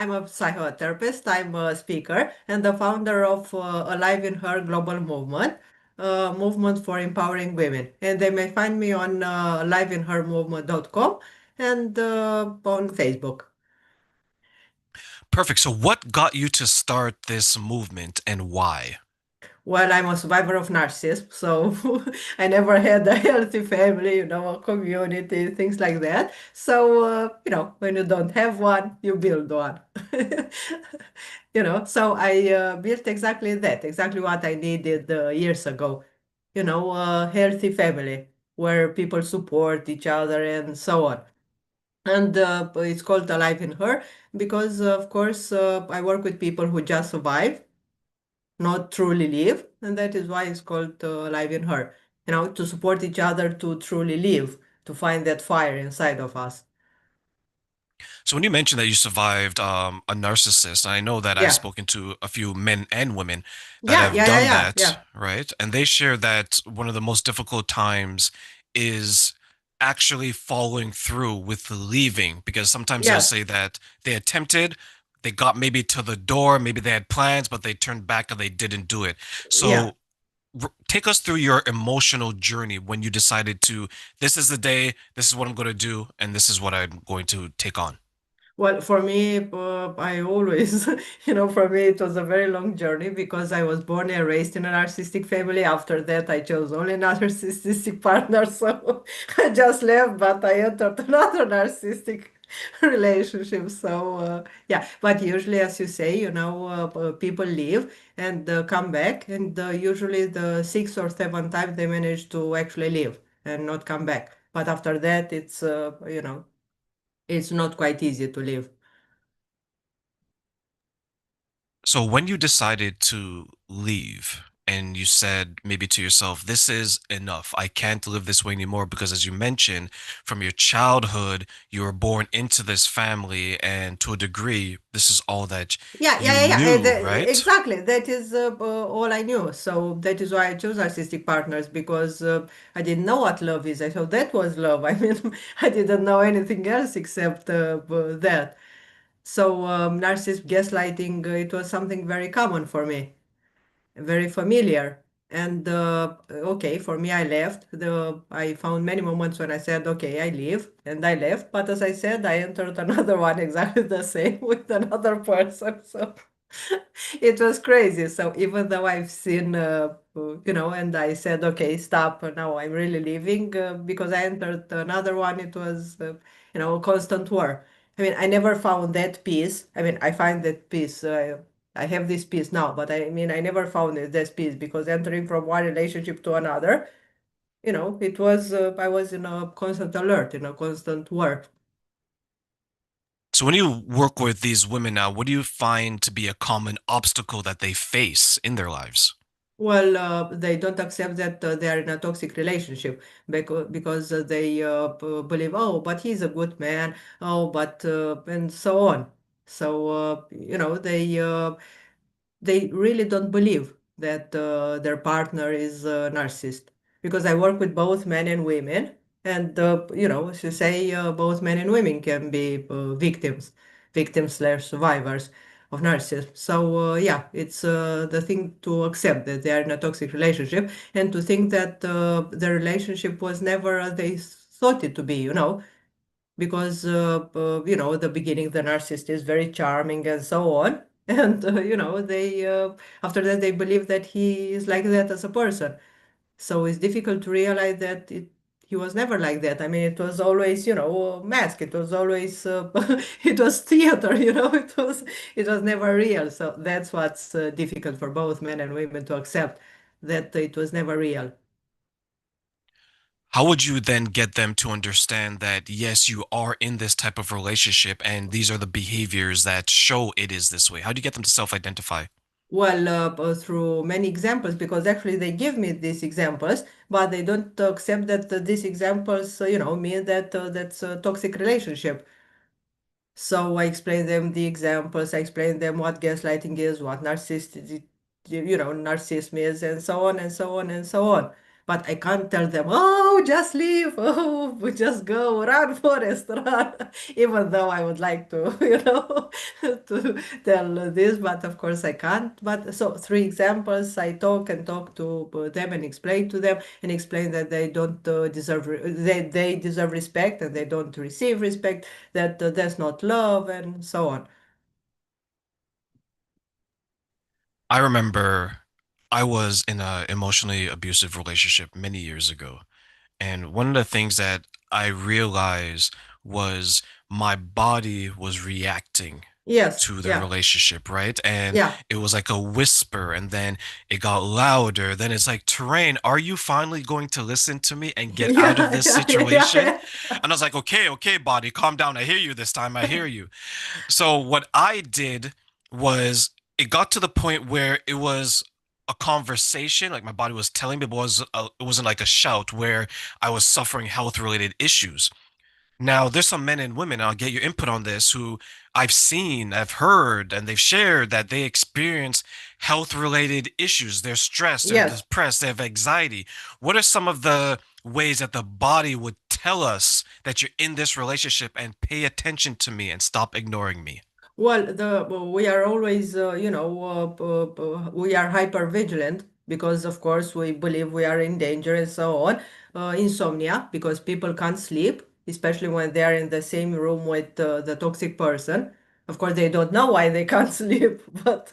I'm a psychotherapist, I'm a speaker, and the founder of Alive in Her global movement, movement for empowering women. And they may find me on aliveinhermovement.com and on Facebook. Perfect. So, what got you to start this movement and why? Well, I'm a survivor of narcissism, so I never had a healthy family, a community, things like that. So, when you don't have one, you build one. So I built exactly that, exactly what I needed years ago. A healthy family where people support each other and so on. And it's called Alive in Her because, of course, I work with people who just survive, not truly live, and that is why it's called Live in Her. To support each other to truly live, to find that fire inside of us. So, when you mentioned that you survived a narcissist, I know that I've Yeah, spoken to a few men and women that yeah, have yeah, yeah, done yeah, that, yeah, right? And they share that one of the most difficult times is actually following through with leaving, because sometimes they'll yes, say that they attempted, they got maybe to the door, maybe they had plans, but they turned back and they didn't do it. yeah. So, take us through your emotional journey when you decided to, this is the day, this is what I'm going to do, and this is what I'm going to take on. Well, for me, I always, for me, it was a very long journey because I was born and raised in a narcissistic family. After that, I chose only narcissistic partner. So I just left, but I entered another narcissistic relationship. So, yeah, but usually, as you say, people leave and come back. And usually, the sixth or seventh time, they manage to actually leave and not come back. But after that, it's not quite easy to live. So when you decided to leave and you said maybe to yourself, this is enough. I can't live this way anymore because as you mentioned, from your childhood, you were born into this family and to a degree, this is all that Yeah, you yeah, yeah, yeah. knew, right? Exactly. That is all I knew. So that is why I chose artistic partners because I didn't know what love is. I thought that was love. I mean, I didn't know anything else except that. So narcissist gaslighting, it was something very common for me, very familiar. And okay, for me, I left. I found many moments when I said, okay, I leave, and I left. But as I said, I entered another one exactly the same with another person. So it was crazy. So even though I've seen, and I said, okay, stop. Now I'm really leaving because I entered another one. It was, a constant war. I mean, I never found that peace. I mean, I find that peace. I have this peace now, but I mean, I never found this peace because entering from one relationship to another, it was, I was in a constant alert, in a constant war. So when you work with these women now, what do you find to be a common obstacle that they face in their lives? Well, they don't accept that they are in a toxic relationship because they believe, oh, but he's a good man, oh, but and so on. So they really don't believe that their partner is a narcissist because I work with both men and women, and as you say, both men and women can be victims slash survivors of narcissism. So yeah, it's the thing to accept that they are in a toxic relationship and to think that the relationship was never as they thought it to be. Because the beginning the narcissist is very charming and so on, and they after that they believe that he is like that as a person. So it's difficult to realize that he was never like that. I mean, it was always, a mask. It was always it was theater. It was never real. So that's what's difficult for both men and women to accept, that it was never real. How would you then get them to understand that, yes, you are in this type of relationship and these are the behaviors that show it is this way? How do you get them to self-identify? Well, through many examples, because actually they give me these examples, but they don't accept that these examples, mean that that's a toxic relationship. So I explain them the examples, I explain them what gaslighting is, what narcissism is, and so on and so on and so on. But I can't tell them, oh, just leave, oh, just go, run, Forest, run. Even though I would like to, to tell this, but of course I can't. But so, three examples, I talk and talk to them and explain to them and explain that they don't deserve, they deserve respect and they don't receive respect, that that's not love, and so on. I remember I was in a emotionally abusive relationship many years ago. And one of the things that I realized was my body was reacting Yes, to the yeah, relationship, right? And yeah. it was like a whisper, and then it got louder. Then it's like, Terrain, are you finally going to listen to me and get out of Yeah, this yeah, situation? yeah, And I was like, okay, okay, body, calm down. I hear you this time. I hear you. So what I did was it got to the point where it was a conversation, like my body was telling me, but it wasn't like a shout where I was suffering health related issues. Now, there's some men and women, I'll get your input on this, who I've seen, I've heard, and they've shared that they experience health related issues. They're stressed, they're yes. depressed, they have anxiety. What are some of the ways that the body would tell us that you're in this relationship and pay attention to me and stop ignoring me? Well, we are always, we are hyper vigilant because, of course, we believe we are in danger and so on. Insomnia, because people can't sleep, especially when they are in the same room with the toxic person. Of course, they don't know why they can't sleep, but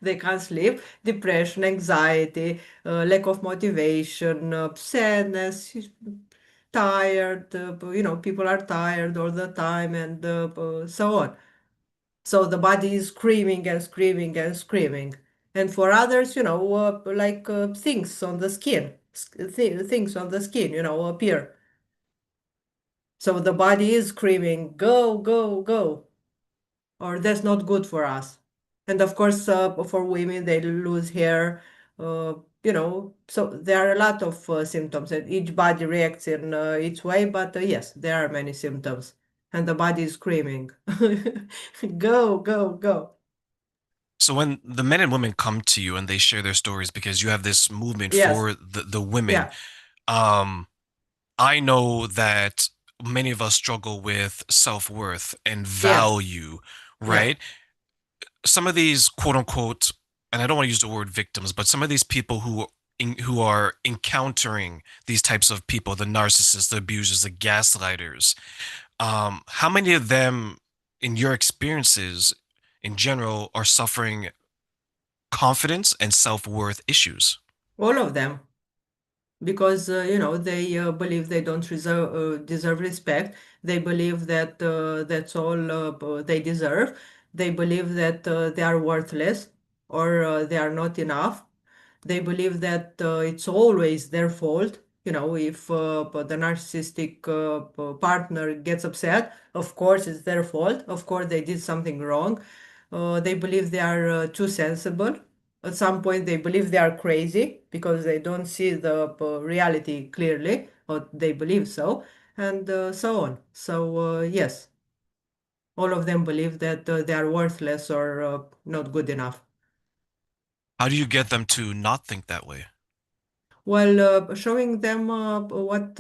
they can't sleep. Depression, anxiety, lack of motivation, sadness, tired. People are tired all the time, and so on. So the body is screaming and screaming and screaming. And for others, like things on the skin, things on the skin, appear. So the body is screaming, go, go, go, or that's not good for us. And of course, for women, they lose hair, uh, so there are a lot of symptoms, and each body reacts in its way. But yes, there are many symptoms, and the body is screaming, go, go, go. So when the men and women come to you and they share their stories because you have this movement Yes. for the women, Yeah. um, I know that many of us struggle with self-worth and Yes. value, Yeah. right? Some of these quote unquote, and I don't want to use the word victims, but some of these people who are encountering these types of people, the narcissists, the abusers, the gaslighters, how many of them, in your experiences in general, are suffering confidence and self-worth issues? All of them. Because they believe they don't deserve respect. They believe that that's all they deserve. They believe that they are worthless, or they are not enough. They believe that it's always their fault. If the narcissistic partner gets upset, of course it's their fault. Of course they did something wrong. They believe they are too sensible. At some point, they believe they are crazy because they don't see the reality clearly, or they believe so, and so on. So, yes, all of them believe that they are worthless or not good enough. How do you get them to not think that way? Well, showing them what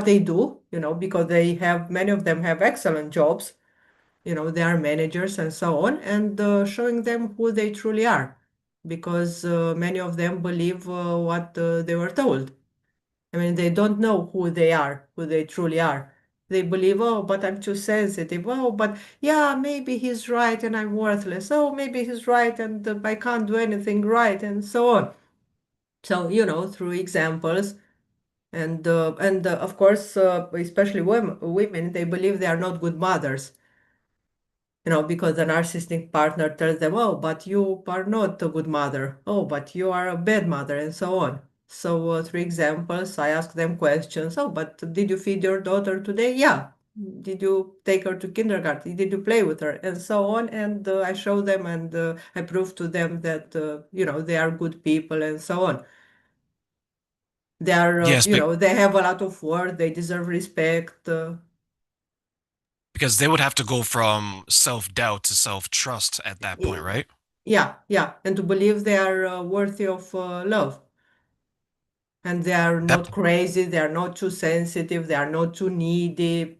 they do, because many of them have excellent jobs. They are managers and so on, and showing them who they truly are, because many of them believe what they were told. I mean, they don't know who they are, who they truly are. They believe, oh, but I'm too sensitive. Oh, but yeah, maybe he's right and I'm worthless. Oh, maybe he's right and I can't do anything right, and so on. So, through examples, and of course, especially women, they believe they are not good mothers. Because the narcissistic partner tells them, oh, but you are not a good mother. Oh, but you are a bad mother, and so on. So, through examples, I ask them questions. Oh, but did you feed your daughter today? Yeah. Did you take her to kindergarten? Did you play with her? And so on. And I show them and I prove to them that, they are good people and so on. They are, Yes, they have a lot of worth. They deserve respect. because they would have to go from self-doubt to self-trust at that point, Y- right? yeah, yeah. And to believe they are worthy of love. And they are That not crazy, they are not too sensitive, they are not too needy,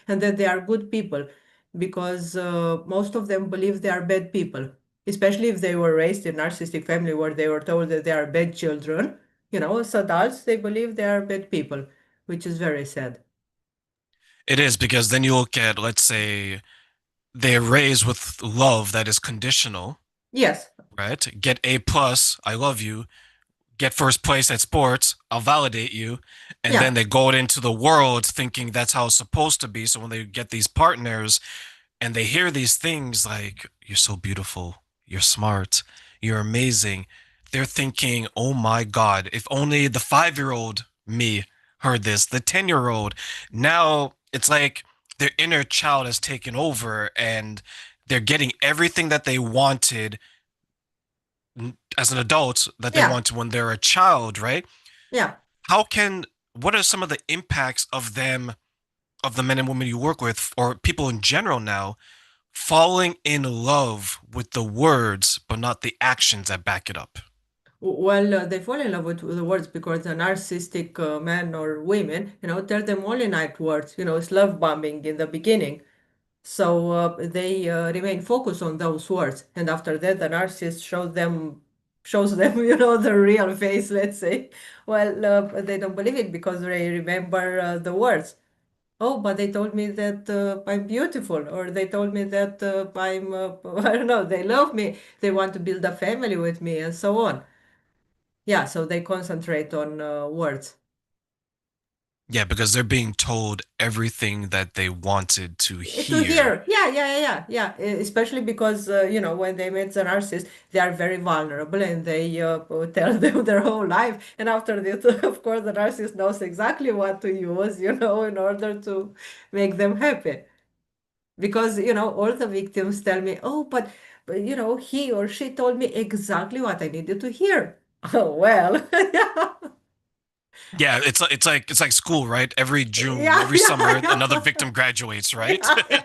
and that they are good people because most of them believe they are bad people, especially if they were raised in narcissistic family where they were told that they are bad children. As adults, they believe they are bad people, which is very sad. it is because then you look at, let's say, they're raised with love that is conditional, Yes, right? Get A plus, I love you. Get first place at sports, I'll validate you. And then yeah, they go into the world thinking that's how it's supposed to be. So when they get these partners and they hear these things like, you're so beautiful, you're smart, you're amazing, they're thinking, oh my God, if only the 5-year-old me heard this, the 10-year-old. Now it's like their inner child has taken over and they're getting everything that they wanted as an adult that they yeah, want when they're a child, right? yeah. What are some of the impacts of them, of the men and women you work with, or people in general now, falling in love with the words, but not the actions that back it up? Well, they fall in love with the words because the narcissistic men or women, tell them only nice words. It's love bombing in the beginning. So they remain focused on those words, and after that, the narcissist shows them, the real face. Let's say, well, they don't believe it because they remember the words. Oh, but they told me that I'm beautiful, or they told me that I'm, I don't know, they love me, they want to build a family with me, and so on. Yeah, so they concentrate on words. Yeah, because they're being told everything that they wanted to To hear. hear, yeah, yeah, yeah, yeah, yeah. Especially because when they meet the narcissist, they are very vulnerable and they tell them their whole life. And after this, of course, the narcissist knows exactly what to use, in order to make them happy. Because all the victims tell me, oh, but he or she told me exactly what I needed to hear. Oh well, yeah, Yeah, it's like school, right? Every June, yeah, every summer, another yeah, victim graduates, right? yeah, yeah,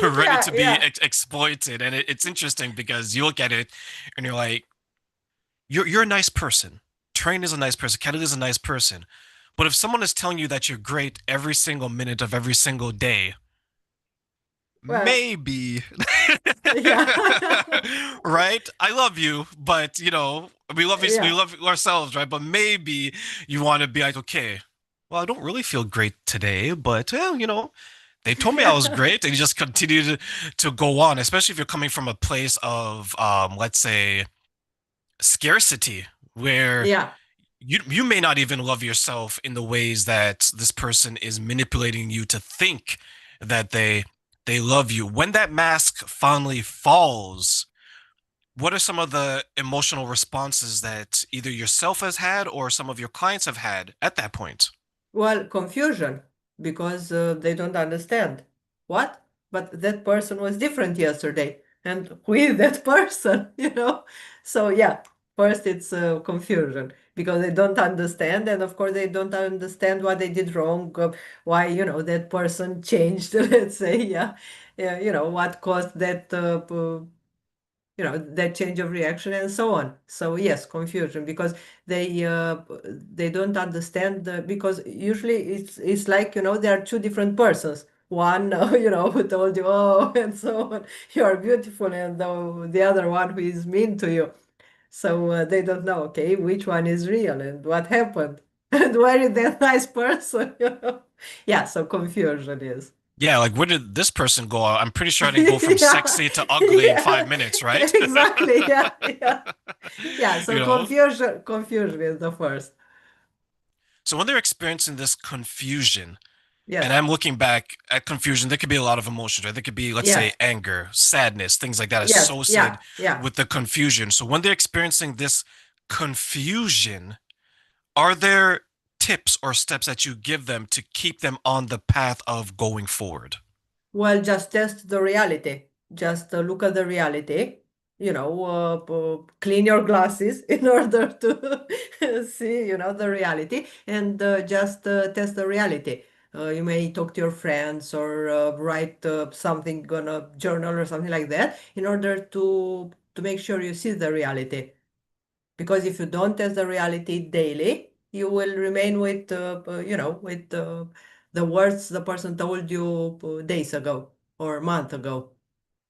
Ready yeah, to be yeah. exploited, and it's interesting because you look at it and you're like, you're a nice person. Train is a nice person. Catalina is a nice person. But if someone is telling you that you're great every single minute of every single day, Well, maybe, yeah, right? I love you, but we yeah. love ourselves, right? But maybe you want to be like, okay, well, I don't really feel great today, but they told me I was great, and you just continue to go on, especially if you're coming from a place of, let's say, scarcity, where Yeah. you may not even love yourself in the ways that this person is manipulating you to think that they love you. When that mask finally falls, what are some of the emotional responses that either yourself has had or some of your clients have had at that point? Well, confusion because they don't understand. What? But that person was different yesterday. And who is that person? So, yeah, first it's confusion because they don't understand. And of course, they don't understand what they did wrong, why, that person changed, let's say. Yeah. Yeah, what caused that change of reaction and so on. So yes, confusion because they don't understand because usually it's like there are two different persons. One who told you, oh, and so on, you are beautiful, and the other one who is mean to you. So they don't know, okay, which one is real and what happened and where is that nice person. Yeah, so confusion is. Yeah, like where did this person go? I'm pretty sure I didn't go from Yeah, sexy to ugly in yeah, 5 minutes, right? exactly. Yeah, yeah. Yeah, you so know? confusion is the first. So when they're experiencing this confusion, and Yes, I'm looking back at confusion, there could be a lot of emotions, right? There could be, let's say, yes, anger, sadness, things like that yes, associated yeah, yeah. with the confusion. So when they're experiencing this confusion, are there tips or steps that you give them to keep them on the path of going forward? Well, just test the reality. Just look at the reality. Clean your glasses in order to see, the reality, and just test the reality. You may talk to your friends or write something on a journal or something like that in order to make sure you see the reality. Because if you don't test the reality daily, you will remain with, with the words the person told you days ago or a month ago.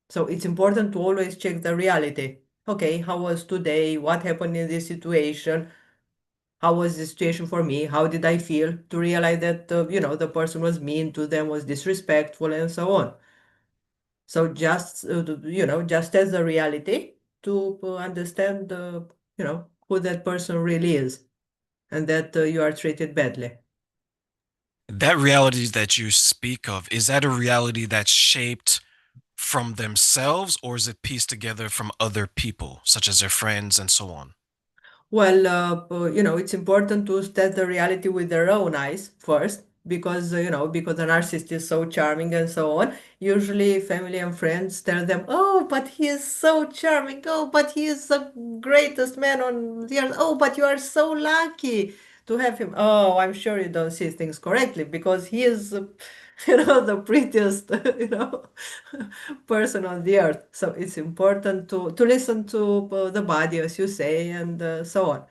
So it's important to always check the reality. Okay, how was today? What happened in this situation? How was the situation for me? How did I feel? To realize that, the person was mean to them, was disrespectful, and so on. So just, just as the reality to understand, who that person really is and that you are treated badly. That reality that you speak of, is that a reality that's shaped from themselves, or is it pieced together from other people, such as their friends and so on? Well, it's important to test the reality with their own eyes first, because, because the narcissist is so charming and so on. Usually, family and friends tell them, "Oh, but he is so charming. Oh, but he is the greatest man on the earth. Oh, but you are so lucky to have him. Oh, I'm sure you don't see things correctly because he is, the prettiest, person on the earth." So it's important to listen to the body, as you say, and so on.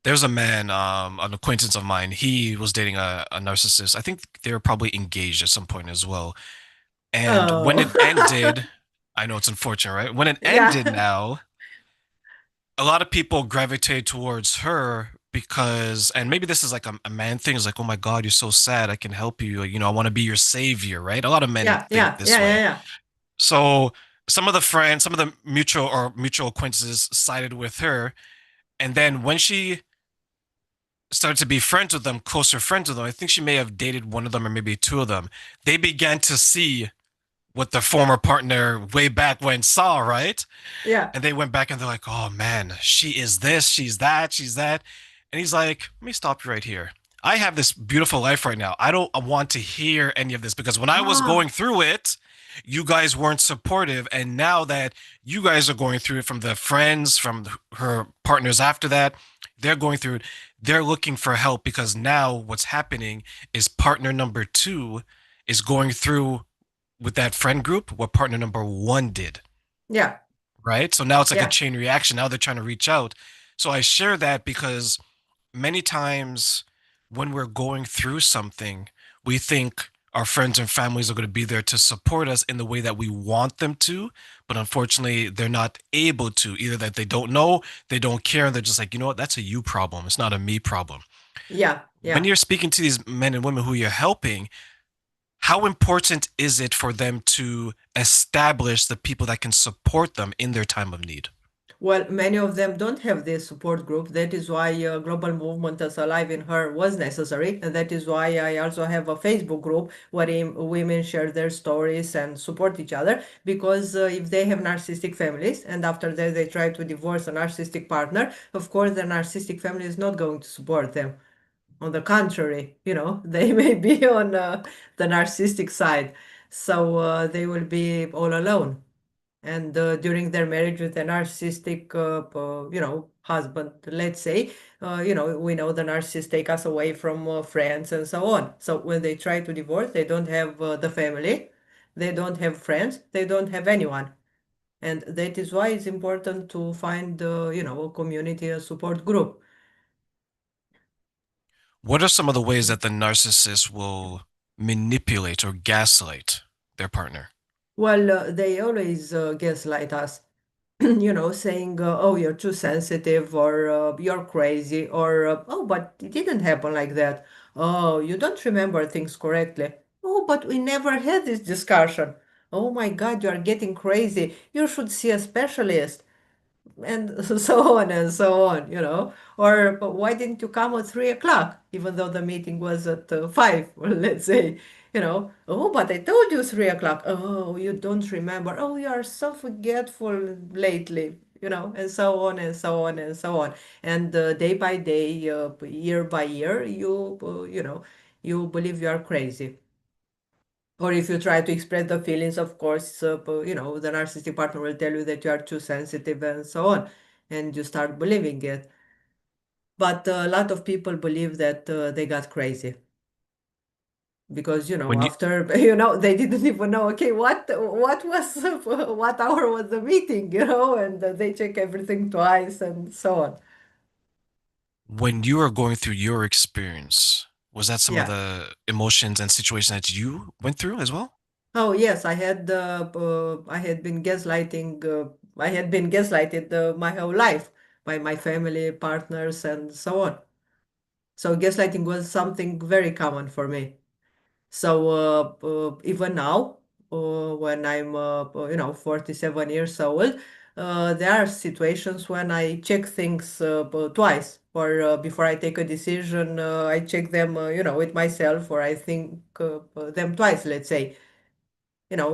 There's a man, an acquaintance of mine. He was dating a narcissist. I think they were probably engaged at some point as well. And when it Oh, ended, I know it's unfortunate, right? When it ended yeah, now, a lot of people gravitate towards her because, and maybe this is like a man thing, is like, oh my God, you're so sad. I can help you. I want to be your savior, right? A lot of men yeah, think yeah, this yeah, yeah, way. yeah, So some of the friends, some of the mutual acquaintances sided with her. And then when she started to be friends with them, closer friends with them, I think she may have dated one of them or maybe two of them. They began to see what the former partner way back when saw, right? yeah. And they went back and they're like, oh man, she is this, she's that, she's that. And he's like, let me stop you right here. I have this beautiful life right now. I don't want to hear any of this because when I was going Ah, through it, you guys weren't supportive. And now that you guys are going through it, from the friends, from her partners after that, they're going through it. They're looking for help because now what's happening is partner number two is going through with that friend group what partner number one did, yeah, right? So now it's like a yeah, chain reaction. Now they're trying to reach out. So I share that because many times when we're going through something, we think our friends and families are going to be there to support us in the way that we want them to. But unfortunately, they're not able to. Either that they don't know, they don't care, and they're just like, you know what, that's a you problem. It's not a me problem. yeah, When yeah. you're speaking to these men and women who you're helping, how important is it for them to establish the people that can support them in their time of need? Well, many of them don't have this support group. That is why global movement as Alive in Her was necessary, and that is why I also have a Facebook group where women share their stories and support each other. Because if they have narcissistic families and after that they try to divorce a narcissistic partner, of course the narcissistic family is not going to support them. On the contrary, they may be on the narcissistic side, so they will be all alone. And during their marriage with a narcissistic, husband, let's say, we know the narcissists take us away from friends and so on. So when they try to divorce, they don't have the family, they don't have friends, they don't have anyone. And that is why it's important to find, a community, a support group. What are some of the ways that the narcissist will manipulate or gaslight their partner? Well, they always gaslight us, saying, oh, you're too sensitive, or you're crazy, or oh, but it didn't happen like that. Oh, you don't remember things correctly. Oh, but we never had this discussion. Oh my God, you are getting crazy. You should see a specialist and so on and so on, Or but why didn't you come at 3 o'clock, even though the meeting was at 5, well, let's say, Oh, but I told you 3 o'clock. Oh, you don't remember. Oh, you are so forgetful lately, and so on and so on and so on. And day by day, year by year, you believe you are crazy. Or if you try to express the feelings, of course, the narcissistic partner will tell you that you are too sensitive and so on, and you start believing it. But a lot of people believe that they got crazy because, When you after, they didn't even know, okay, what was, what hour was the meeting, and they check everything twice and so on. When you were going through your experience, was that some of Yeah. the emotions and situations that you went through as well? Oh yes, I had been gaslighting. I had been gaslighted my whole life by my family, partners, and so on. So gaslighting was something very common for me. So even now, when I'm 47 years old, there are situations when I check things twice, or before I take a decision, I check them, with myself, or I think them twice, let's say,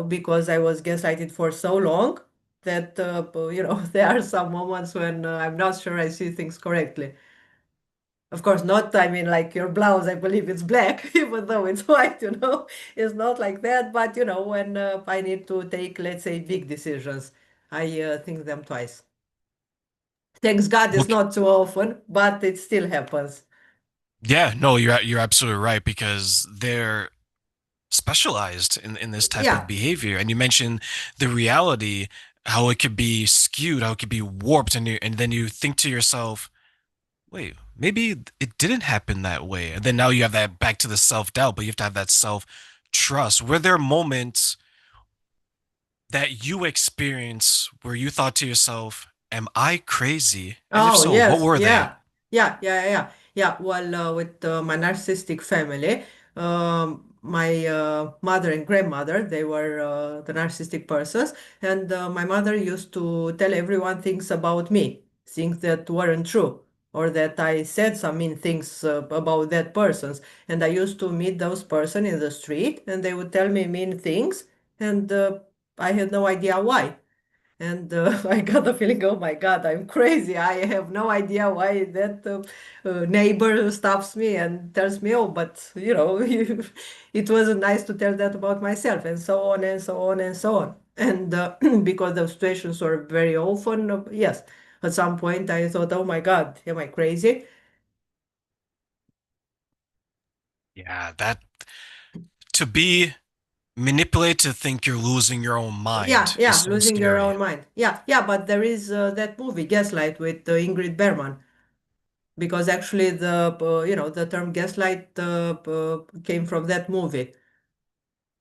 because I was gaslighted for so long that there are some moments when I'm not sure I see things correctly. Of course, not, I mean, like your blouse, I believe it's black, even though it's white, it's not like that. But, when I need to take, let's say, big decisions, I think them twice. Thanks God it's Look, not too often, but it still happens. yeah, no, you're absolutely right because they're specialized in this type of Yeah. behavior. And you mentioned the reality, how it could be skewed, how it could be warped, and then you think to yourself, wait, maybe it didn't happen that way. And then now you have that back to the self doubt, but you have to have that self trust. Were there moments that you experience where you thought to yourself, am I crazy? And if Oh, so, what yes, were they? yeah. Yeah, yeah, yeah, yeah. Yeah, well, with my narcissistic family, my mother and grandmother, they were the narcissistic persons, and my mother used to tell everyone things about me, things that weren't true, or that I said some mean things about that persons. And I used to meet those person in the street, and they would tell me mean things, and I had no idea why. And I got the feeling, oh my God, I'm crazy. I have no idea why that neighbor stops me and tells me, oh, but it wasn't nice to tell that about myself, and so on and so on and so on. And because the situations were very often, yes, at some point I thought, oh my God, am I crazy? Yeah, that to be manipulated to think you're losing your own Yeah, mind is yeah, so losing your scary. own mind. Yeah, yeah, but there is that movie, Gaslight, with Ingrid Bergman. Because actually the term gaslight came from that movie.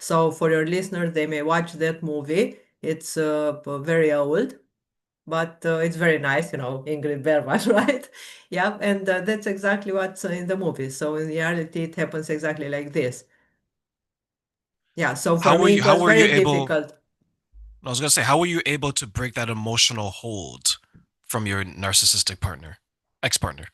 So for your listeners, they may watch that movie. It's very old, but it's very nice, Ingrid Bergman, right? Yeah, and that's exactly what's in the movie. So in reality, it happens exactly like this. Yeah, so for me, it How was were you very able difficult. I was gonna say, how were you able to break that emotional hold from your narcissistic partner, ex-partner?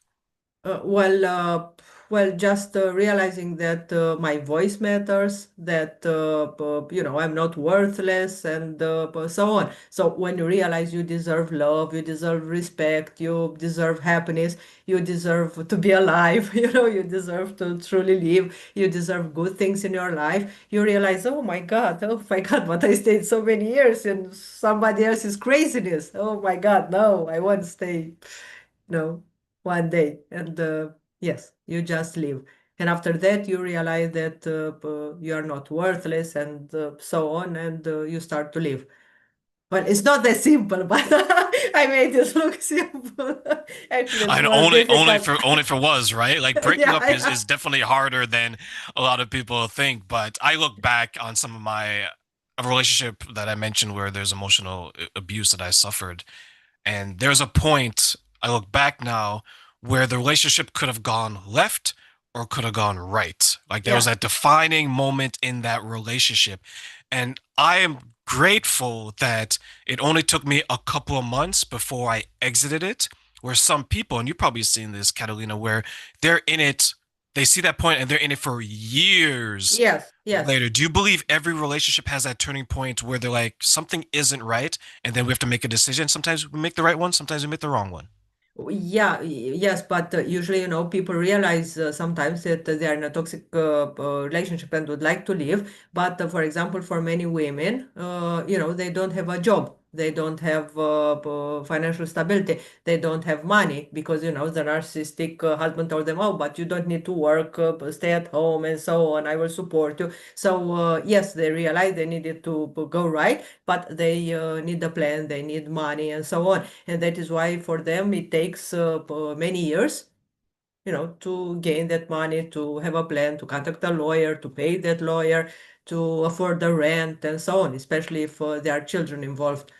Uh, well, uh, just realizing that my voice matters, that I'm not worthless, and so on. So when you realize you deserve love, you deserve respect, you deserve happiness, you deserve to be alive, you deserve to truly live, you deserve good things in your life. You realize, oh my God, but I stayed so many years in somebody else's craziness. Oh my God, no, I won't stay no, one day. And yes, you just leave. And after that, you realize that you are not worthless, and so on, and you start to live. Well, it's not that simple, but I made it look simple. Actually, it's And more difficult. only for was right. Like breaking Yeah, up yeah. is definitely harder than a lot of people think. But I look back on some of my a relationship that I mentioned where there's emotional abuse that I suffered, and there's a point I look back now where the relationship could have gone left or could have gone right. Like there was Yeah. that defining moment in that relationship. And I am grateful that it only took me a couple of months before I exited it. Where some people, and you've probably seen this, Catalina, where they're in it, they see that point and they're in it for years Yes, yes. later. Do you believe every relationship has that turning point where they're like, something isn't right, and then we have to make a decision? Sometimes we make the right one, sometimes we make the wrong one. Yeah, yes, but usually, people realize sometimes that they are in a toxic relationship and would like to leave. But for example, for many women, they don't have a job. They don't have financial stability. They don't have money because, the narcissistic husband told them, oh, but you don't need to work, stay at home and so on. I will support you. So, yes, they realize they needed to go right, but they need a plan, they need money and so on. And that is why for them it takes many years to gain that money, to have a plan, to contact a lawyer, to pay that lawyer, to afford the rent and so on, especially if there are children involved.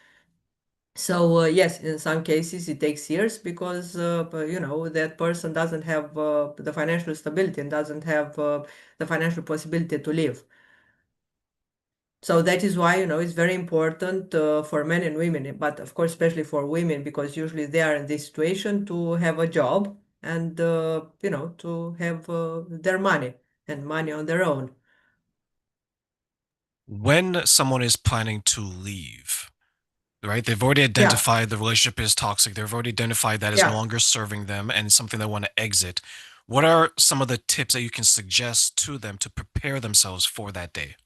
So yes, in some cases it takes years because that person doesn't have the financial stability and doesn't have the financial possibility to live. So that is why, it's very important for men and women, but of course, especially for women, because usually they are in this situation to have a job and, to have their money and money on their own. When someone is planning to leave, right? They've already Yeah, identified the relationship is toxic. They've already identified that is no yeah. longer serving them and something they want to exit. What are some of the tips that you can suggest to them to prepare themselves for that day?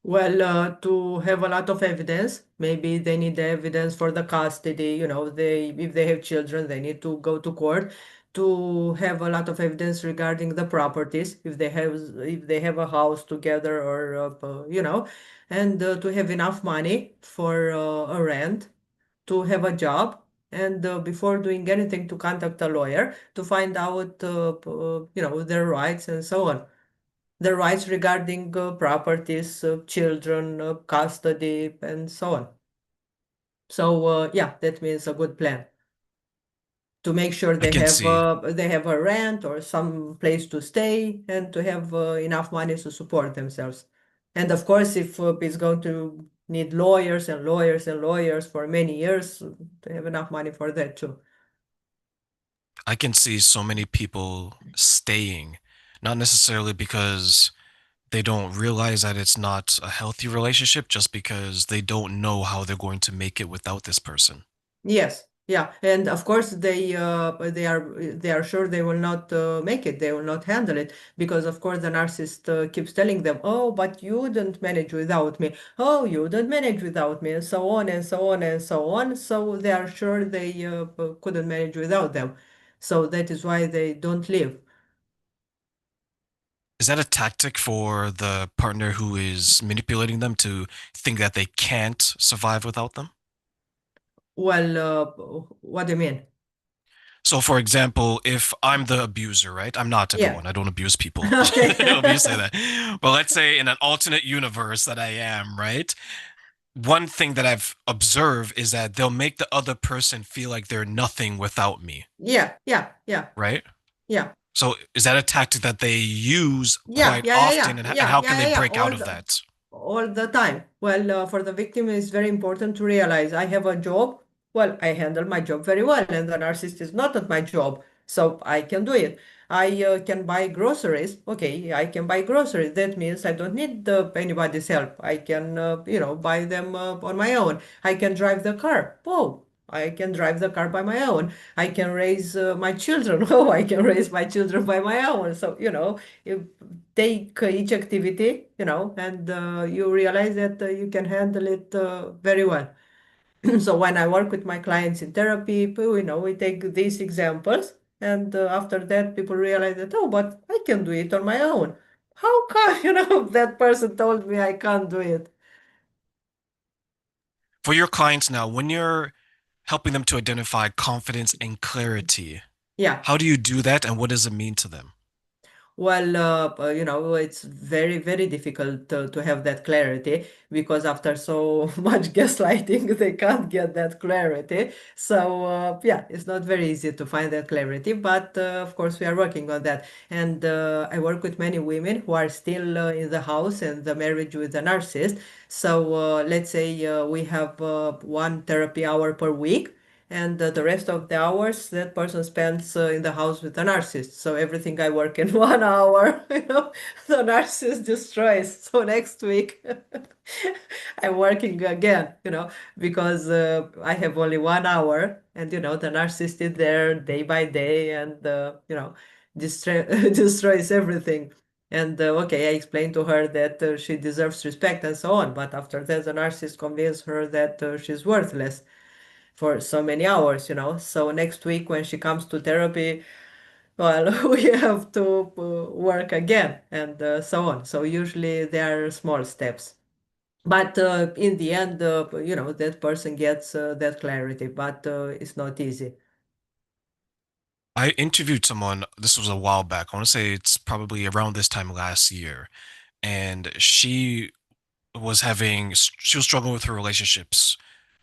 Well, to have a lot of evidence, maybe they need the evidence for the custody, if they have children, they need to go to court to have a lot of evidence regarding the properties, if they have a house together or and to have enough money for a rent, to have a job, and before doing anything to contact a lawyer to find out their rights and so on, the rights regarding properties, children, custody, and so on. So yeah, that means a good plan to make sure I can see. they have a rent or some place to stay and to have enough money to support themselves. And of course, if it's going to need lawyers and lawyers and lawyers for many years, to have enough money for that too. I can see so many people staying, not necessarily because they don't realize that it's not a healthy relationship, just because they don't know how they're going to make it without this person. Yes, yeah, and of course they are sure they will not make it. They will not handle it because of course the narcissist keeps telling them, "Oh, but you didn't manage without me. Oh, you didn't manage without me," and so on and so on and so on. So they are sure they couldn't manage without them. So that is why they don't leave. Is that a tactic for the partner who is manipulating them to think that they can't survive without them? Well, what do you mean? So, for example, if I'm the abuser, right? I'm not Yeah. everyone. I don't abuse people. Okay. Let me say that. But let's say in an alternate universe that I am, right? One thing that I've observed is that they'll make the other person feel like they're nothing without me, Yeah, yeah, yeah, right? yeah. So, is that a tactic that they use Yeah, quite yeah, yeah, often? yeah, And yeah, how can yeah, they yeah, yeah. break out of that? All the time. Well, for the victim, it's very important to realize I have a job. Well, I handle my job very well, and the narcissist is not at my job, so I can do it. I can buy groceries. Okay, I can buy groceries. That means I don't need anybody's help. I can, buy them on my own. I can drive the car. Oh, I can drive the car by my own. I can raise my children. Oh, I can raise my children by my own. So, you take each activity, and you realize that you can handle it very well. So when I work with my clients in therapy, we take these examples, and after that, people realize that, oh, but I can do it on my own. How come, that person told me I can't do it? For your clients now, when you're helping them to identify confidence and clarity, Yeah. how do you do that and what does it mean to them? Well, it's very, very difficult to have that clarity because after so much gaslighting, they can't get that clarity. So, yeah, it's not very easy to find that clarity, but of course, we are working on that. And I work with many women who are still in the house and the marriage with a narcissist. So, let's say we have one therapy hour per week, and the rest of the hours that person spends in the house with the narcissist. So everything I work in 1 hour, the narcissist destroys. So next week I'm working again, because I have only 1 hour, and the narcissist is there day by day, and destroys everything. And okay, I explained to her that she deserves respect and so on, but after that, the narcissist convinced her that she's worthless for so many hours. So next week when she comes to therapy, well, we have to work again and so on. So usually there are small steps. But in the end, that person gets that clarity, but it's not easy. I interviewed someone, this was a while back. I want to say it's probably around this time last year. And she was struggling with her relationships.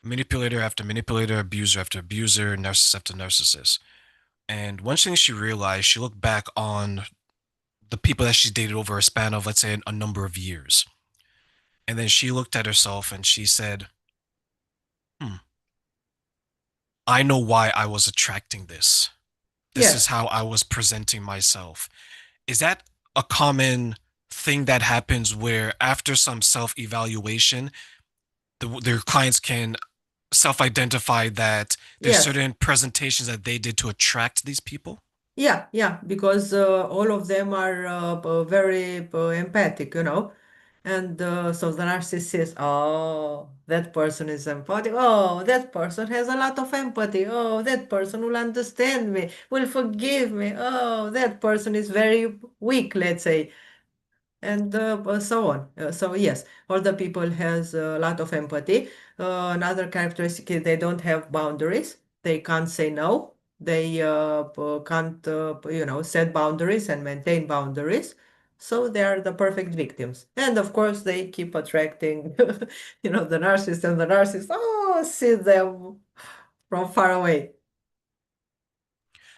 Manipulator after manipulator, abuser after abuser, narcissist after narcissist. And one thing she realized, she looked back on the people that she's dated over a span of, let's say, a number of years. And then she looked at herself and she said, hmm, I know why I was attracting this. This is Yes, how I was presenting myself. Is that a common thing that happens where after some self-evaluation, their clients can self-identify that there's yes. certain presentations that they did to attract these people? Yeah, yeah, because all of them are very empathic, And so the narcissist says, oh, that person is empathic. Oh, that person has a lot of empathy. Oh, that person will understand me, will forgive me. Oh, that person is very weak, let's say, and so on. So yes, older people has a lot of empathy. Another characteristic is they don't have boundaries. They can't say no. They can't, set boundaries and maintain boundaries. So they are the perfect victims. And of course, they keep attracting, the narcissist and the narcissist. Oh, see them from far away.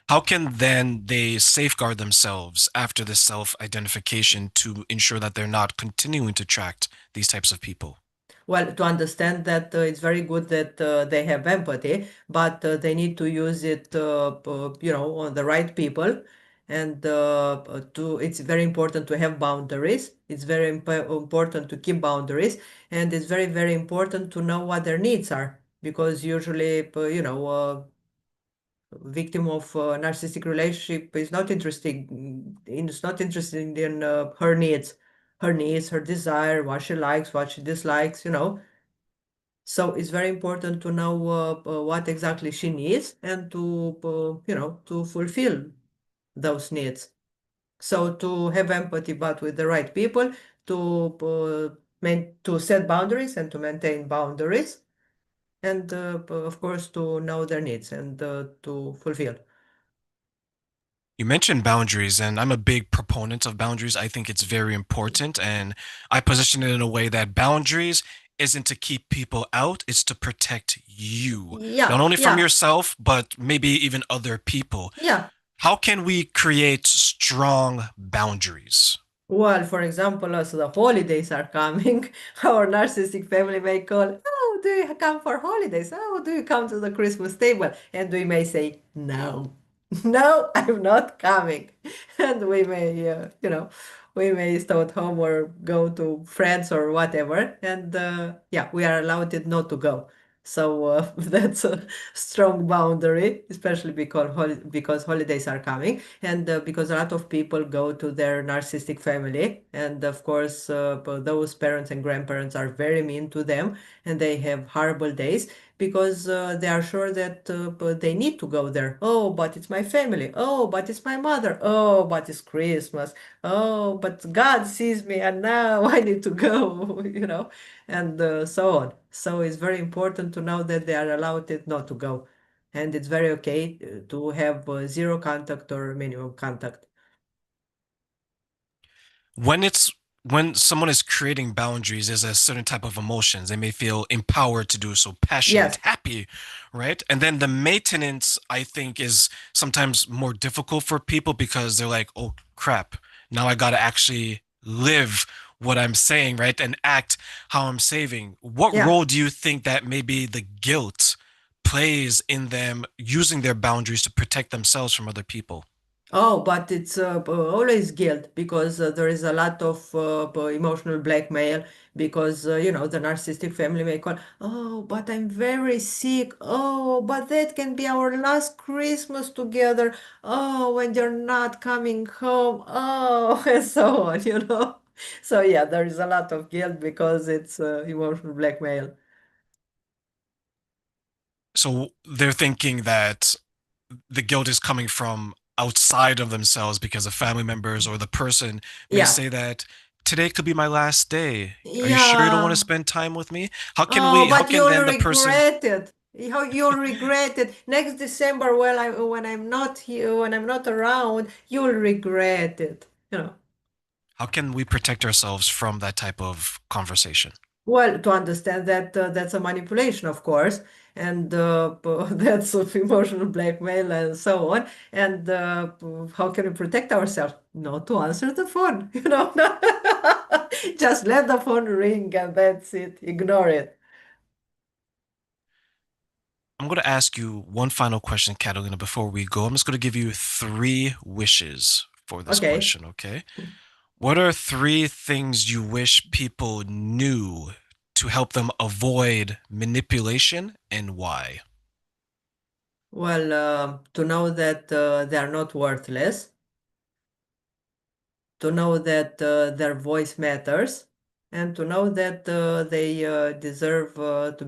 How can then they safeguard themselves after this self-identification to ensure that they're not continuing to attract these types of people? Well, to understand that it's very good that they have empathy, but they need to use it, on the right people. And it's very important to have boundaries. It's very important to keep boundaries, and it's very, very important to know what their needs are, because usually, victim of narcissistic relationship is not interested in her needs, her desire, what she likes, what she dislikes. So it's very important to know what exactly she needs and to fulfill those needs. So to have empathy, but with the right people, to set boundaries and to maintain boundaries, and of course to know their needs and to fulfill. You mentioned boundaries, and I'm a big proponent of boundaries. I think it's very important, and I position it in a way that boundaries isn't to keep people out, it's to protect you, not Yeah, only from yeah, yourself, but maybe even other people. yeah. How can we create strong boundaries? Well, for example, also the holidays are coming. Our narcissistic family may call, oh, do you come for holidays? Oh, do you come to the Christmas table? And we may say, no, no, I'm not coming. And we may, we may stay at home or go to friends or whatever. And yeah, we are allowed it not to go. So that's a strong boundary, especially because holidays are coming and because a lot of people go to their narcissistic family. And of course, those parents and grandparents are very mean to them and they have horrible days because they are sure that but they need to go there. Oh, but it's my family. Oh, but it's my mother. Oh, but it's Christmas. Oh, but God sees me and now I need to go, and so on. So it's very important to know that they are allowed it not to go. And it's very okay to have zero contact or minimum contact. when it's when someone is creating boundaries, there's a certain type of emotions. They may feel empowered to do so, passionate, Yes, happy, right? And then the maintenance, I think, is sometimes more difficult for people because they're like, oh crap, now I gotta actually live what I'm saying, right? And act how I'm saving. What yeah. role do you think that maybe the guilt plays in them using their boundaries to protect themselves from other people? Oh, but it's always guilt because there is a lot of emotional blackmail because, the narcissistic family may call, oh, but I'm very sick. Oh, but that can be our last Christmas together. Oh, when you're not coming home. Oh, and so on. So, yeah, there is a lot of guilt because it's emotional blackmail. So they're thinking that the guilt is coming from outside of themselves because of family members or the person may Yeah. say that today could be my last day. Are you sure you don't want to Yeah. spend time with me? How can Oh, we, how but can you'll then the person, regret it. You'll regret it next December when I'm not here, when I'm not around, you'll regret it. How can we protect ourselves from that type of conversation? Well, to understand that that's a manipulation, of course, and that's of emotional blackmail and so on. And how can we protect ourselves? Not to answer the phone, Just let the phone ring and that's it. Ignore it. I'm going to ask you one final question, Catalina, before we go. I'm just going to give you three wishes for this Okay. question, okay? What are three things you wish people knew to help them avoid manipulation and why? Well, to know that they are not worthless, to know that their voice matters, and to know that they deserve to be